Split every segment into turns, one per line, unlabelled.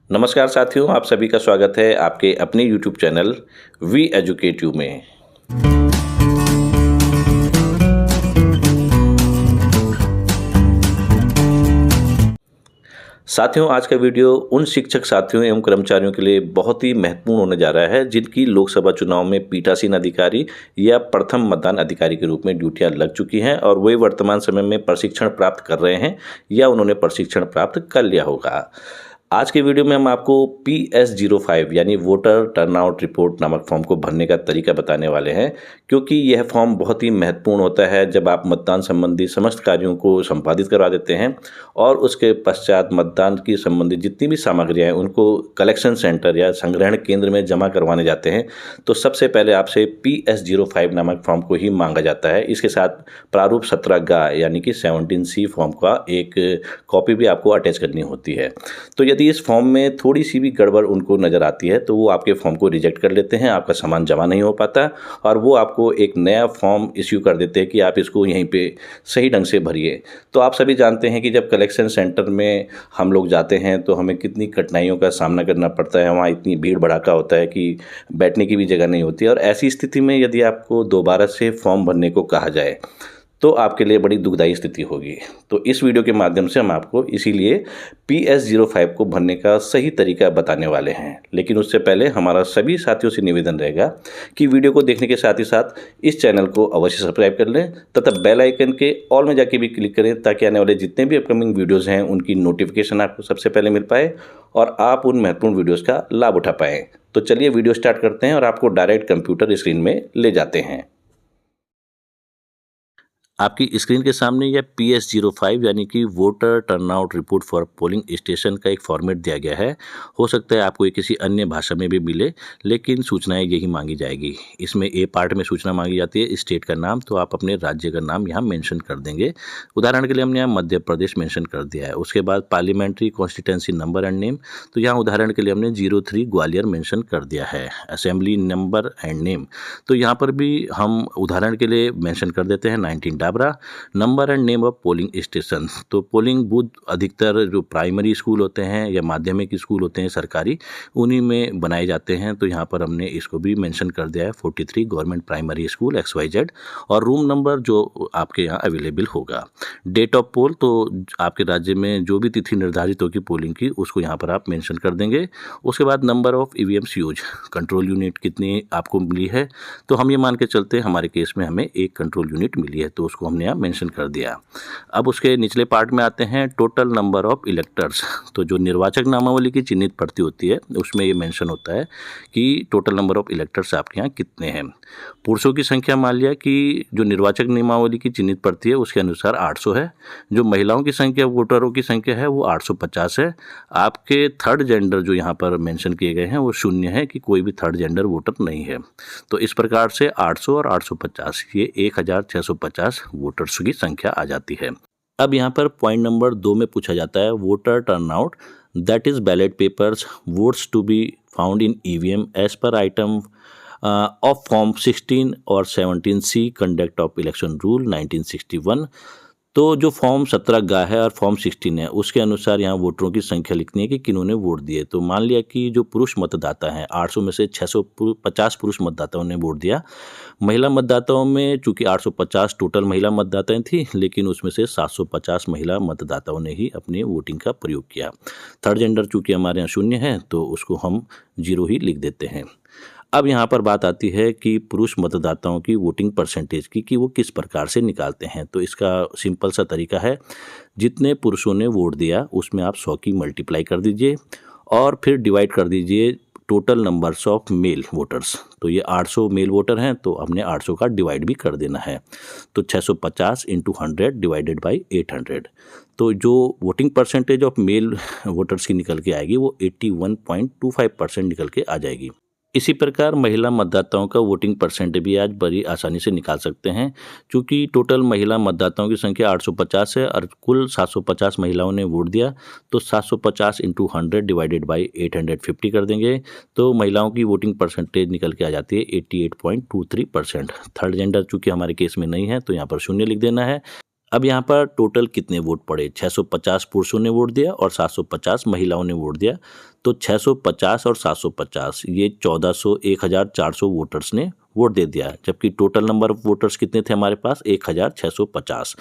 नमस्कार साथियों, आप सभी का स्वागत है आपके अपने YouTube channel we educate you में। साथियों, आज का वीडियो उन शिक्षक साथियों एवं कर्मचारियों के लिए बहुत ही महत्वपूर्ण होने जा रहा है जिनकी लोकसभा चुनाव में पीठासीन अधिकारी या प्रथम मतदान अधिकारी के रूप में ड्यूटियां लग चुकी हैं और वे वर्तमान समय में प्रशिक्षण प्राप्त कर रहे हैं या उन्होंने प्रशिक्षण प्राप्त कर लिया होगा। आज के वीडियो में हम आपको PS05 यानी वोटर टर्नआउट रिपोर्ट नामक फॉर्म को भरने का तरीका बताने वाले हैं, क्योंकि यह फॉर्म बहुत ही महत्वपूर्ण होता है जब आप मतदान संबंधी समस्त कार्यों को संपादित करवा देते हैं और उसके पश्चात मतदान की संबंधित जितनी भी सामग्रियां हैं उनको कलेक्शन सेंटर या संग्रहण केंद्र में जमा करवाने जाते हैं। तो सबसे पहले आपसे PS05 नामक फॉर्म को ही मांगा जाता है। इसके साथ प्रारूप 17 यानी कि 17C फॉर्म का एक कॉपी भी आपको अटैच करनी होती है। तो यदि इस फॉर्म में थोड़ी सी भी गड़बड़ उनको नज़र आती है तो वो आपके फॉर्म को रिजेक्ट कर लेते हैं, आपका सामान जमा नहीं हो पाता और वो आपको एक नया फॉर्म इश्यू कर देते हैं कि आप इसको यहीं पे सही ढंग से भरिए। तो आप सभी जानते हैं कि जब कलेक्शन सेंटर में हम लोग जाते हैं तो हमें कितनी कठिनाइयों का सामना करना पड़ता है। वहाँ इतनी भीड़ भड़ाका होता है कि बैठने की भी जगह नहीं होती और ऐसी स्थिति में यदि आपको दोबारा से फॉर्म भरने को कहा जाए तो आपके लिए बड़ी दुखदायी स्थिति होगी। तो इस वीडियो के माध्यम से हम आपको इसीलिए PS05 को भरने का सही तरीका बताने वाले हैं। लेकिन उससे पहले हमारा सभी साथियों से निवेदन रहेगा कि वीडियो को देखने के साथ ही साथ इस चैनल को अवश्य सब्सक्राइब कर लें तथा बेल आइकन के ऑल में जाके भी क्लिक करें ताकि आने वाले जितने भी अपकमिंग वीडियोज़ हैं उनकी नोटिफिकेशन आपको सबसे पहले मिल पाए और आप उन महत्वपूर्ण वीडियोज़ का लाभ उठा पाएँ। तो चलिए वीडियो स्टार्ट करते हैं और आपको डायरेक्ट कंप्यूटर स्क्रीन में ले जाते हैं। आपकी स्क्रीन के सामने यह PS05 यानी कि voter turnout report for polling station का एक फॉर्मेट दिया गया है। हो सकता है आपको ये किसी अन्य भाषा में भी मिले, लेकिन सूचनाएं यही मांगी जाएगी। इसमें ए पार्ट में सूचना मांगी जाती है स्टेट का नाम, तो आप अपने राज्य का नाम यहाँ मेंशन कर देंगे। उदाहरण के लिए हमने यहाँ मध्य प्रदेश मेंशन कर दिया है। उसके बाद parliamentary constituency number and name, तो यहाँ उदाहरण के लिए हमने 03 ग्वालियर मेंशन कर दिया है। असेंबली नंबर एंड नेम, तो यहाँ पर भी हम उदाहरण के लिए मेंशन कर देते हैं 19 Dabra. Number and name of polling station, तो पोलिंग बूथ अधिकतर जो प्राइमरी स्कूल होते हैं या माध्यमिक स्कूल होते हैं सरकारी, उन्हीं में बनाए जाते हैं। तो यहाँ पर हमने इसको भी मेंशन कर दिया है 43 गवर्नमेंट प्राइमरी स्कूल XYZ और रूम नंबर जो आपके यहाँ अवेलेबल होगा। डेट ऑफ पोल, तो आपके राज्य में जो भी तिथि निर्धारित होगी पोलिंग की उसको यहाँ पर आप मेंशन कर देंगे। उसके बाद number of EVMs use, control unit कितनी आपको मिली है, तो हम ये मान के चलते हैं हमारे केस में हमें एक कंट्रोल यूनिट मिली है तो उसको हमने यहाँ मेंशन कर दिया। अब उसके निचले पार्ट में आते हैं टोटल नंबर ऑफ इलेक्टर्स, तो जो निर्वाचक नामावली की चिन्हित प्रति होती है उसमें ये मेंशन होता है कि टोटल नंबर ऑफ इलेक्टर्स आपके यहाँ कितने हैं। पुरुषों की संख्या मान लिया कि जो निर्वाचक नियमावली की चिन्हित प्रति है उसके अनुसार 800 है। जो महिलाओं की संख्या, वोटरों की संख्या है वो 850 है। आपके थर्ड जेंडर जो यहाँ पर मेंशन किए गए हैं वो 0 है कि कोई भी थर्ड जेंडर वोटर नहीं है। तो इस प्रकार से 800 और 850 ये 1650 वोटर्स की संख्या आ जाती है। अब यहाँ पर पॉइंट नंबर 2 में पूछा जाता है voter turnout, that is ballot papers votes to be found in EVM as per item of form 16 और 17C conduct of election rule 1961। तो जो फॉर्म 17 है और फॉर्म 16 है उसके अनुसार यहाँ वोटरों की संख्या लिखनी है कि किन्होंने वोट दिए। तो मान लिया कि जो पुरुष मतदाता हैं 800 में से 650 पुरुष मतदाताओं ने वोट दिया। महिला मतदाताओं में चूंकि 850 टोटल महिला मतदाताएं थी, लेकिन उसमें से 750 महिला मतदाताओं ने ही अपनी वोटिंग का प्रयोग किया। थर्ड जेंडर चूंकि हमारे यहाँ 0 है तो उसको हम 0 ही लिख देते हैं। अब यहाँ पर बात आती है कि पुरुष मतदाताओं की वोटिंग परसेंटेज की कि वो किस प्रकार से निकालते हैं। तो इसका सिंपल सा तरीका है, जितने पुरुषों ने वोट दिया उसमें आप 100 की मल्टीप्लाई कर दीजिए और फिर डिवाइड कर दीजिए total numbers of male voters. तो ये 800 मेल वोटर हैं तो हमने 800 का डिवाइड भी कर देना है। तो 650 × 100 डिवाइडेड बाई 800, तो जो voting percentage of male voters की निकल के आएगी वो 81.25% निकल के आ जाएगी। इसी प्रकार महिला मतदाताओं का वोटिंग परसेंट भी आज बड़ी आसानी से निकाल सकते हैं। चूँकि टोटल महिला मतदाताओं की संख्या 850 है और कुल 750 महिलाओं ने वोट दिया, तो 750 × 100 डिवाइडेड बाई 850 कर देंगे तो महिलाओं की वोटिंग परसेंटेज निकल के आ जाती है 88.23%। थर्ड जेंडर चूँकि हमारे केस में नहीं है तो यहाँ पर 0 लिख देना है। अब यहाँ पर टोटल कितने वोट पड़े, 650 पुरुषों ने वोट दिया और 750 महिलाओं ने वोट दिया। तो 650 और 750 ये 1400 वोटर्स ने वोट दे दिया, जबकि टोटल नंबर ऑफ वोटर्स कितने थे हमारे पास, 1650।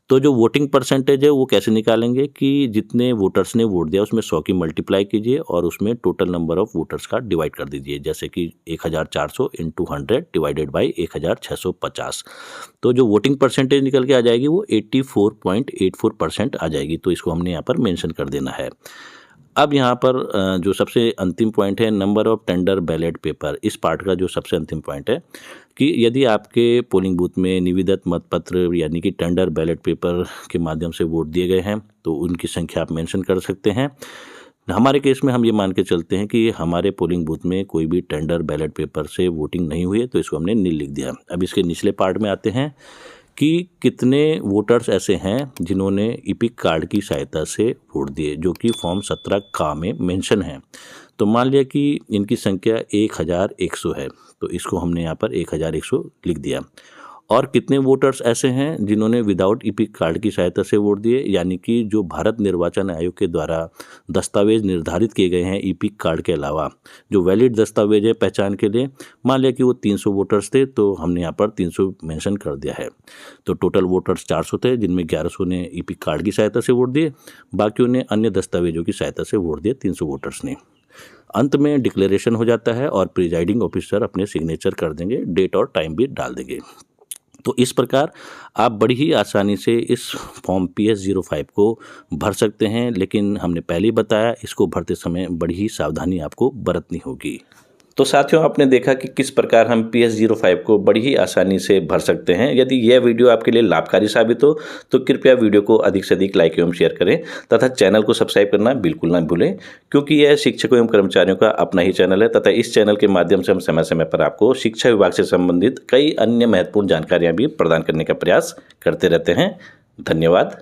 तो जो वोटिंग परसेंटेज है वो कैसे निकालेंगे कि जितने वोटर्स ने वोट दिया उसमें 100 की मल्टीप्लाई कीजिए और उसमें टोटल नंबर ऑफ वोटर्स का डिवाइड कर दीजिए, जैसे कि 1400 इंटू 100 डिवाइडेड बाई 1650। तो जो वोटिंग परसेंटेज निकल के आ जाएगी वो 84.84% आ जाएगी। तो इसको हमने यहाँ पर मेंशन कर देना है। अब यहाँ पर जो सबसे अंतिम पॉइंट है, number of tender ballot paper. इस पार्ट का जो सबसे अंतिम पॉइंट है कि यदि आपके पोलिंग बूथ में निविदत मतपत्र यानी कि टेंडर बैलेट पेपर के माध्यम से वोट दिए गए हैं तो उनकी संख्या आप मेंशन कर सकते हैं। हमारे केस में हम ये मान के चलते हैं कि हमारे पोलिंग बूथ में कोई भी टेंडर बैलेट पेपर से वोटिंग नहीं हुई है, तो इसको हमने नील लिख दिया। अब इसके निचले पार्ट में आते हैं कि कितने वोटर्स ऐसे हैं जिन्होंने ईपिक कार्ड की सहायता से वोट दिए, जो कि फॉर्म 17 का में मेंशन है। तो मान लिया कि इनकी संख्या 1100 है, तो इसको हमने यहाँ पर 1100 लिख दिया। और कितने वोटर्स ऐसे हैं जिन्होंने विदाउट ईपिक कार्ड की सहायता से वोट दिए, यानी कि जो भारत निर्वाचन आयोग के द्वारा दस्तावेज निर्धारित किए गए हैं ईपिक कार्ड के अलावा जो वैलिड दस्तावेज है पहचान के लिए, मान लिया कि वो 300 वोटर्स थे, तो हमने यहाँ पर 300 मेंशन कर दिया है। तो टोटल वोटर्स 400 थे, जिनमें 1100 ने ईपिक कार्ड की सहायता से वोट दिए, बाकियों ने अन्य दस्तावेजों की सहायता से वोट दिए 300 वोटर्स ने। अंत में डिक्लेरेशन हो जाता है और प्रिजाइडिंग ऑफिसर अपने सिग्नेचर कर देंगे, डेट और टाइम भी डाल देंगे। तो इस प्रकार आप बड़ी ही आसानी से इस फॉर्म PS05 को भर सकते हैं, लेकिन हमने पहले ही बताया इसको भरते समय बड़ी ही सावधानी आपको बरतनी होगी। तो साथियों, आपने देखा कि किस प्रकार हम PS05 को बड़ी ही आसानी से भर सकते हैं। यदि यह वीडियो आपके लिए लाभकारी साबित हो तो कृपया वीडियो को अधिक से अधिक लाइक एवं शेयर करें तथा चैनल को सब्सक्राइब करना बिल्कुल ना भूलें, क्योंकि यह शिक्षकों एवं कर्मचारियों का अपना ही चैनल है तथा इस चैनल के माध्यम से हम समय समय पर आपको शिक्षा विभाग से संबंधित कई अन्य महत्वपूर्ण जानकारियाँ भी प्रदान करने का प्रयास करते रहते हैं। धन्यवाद।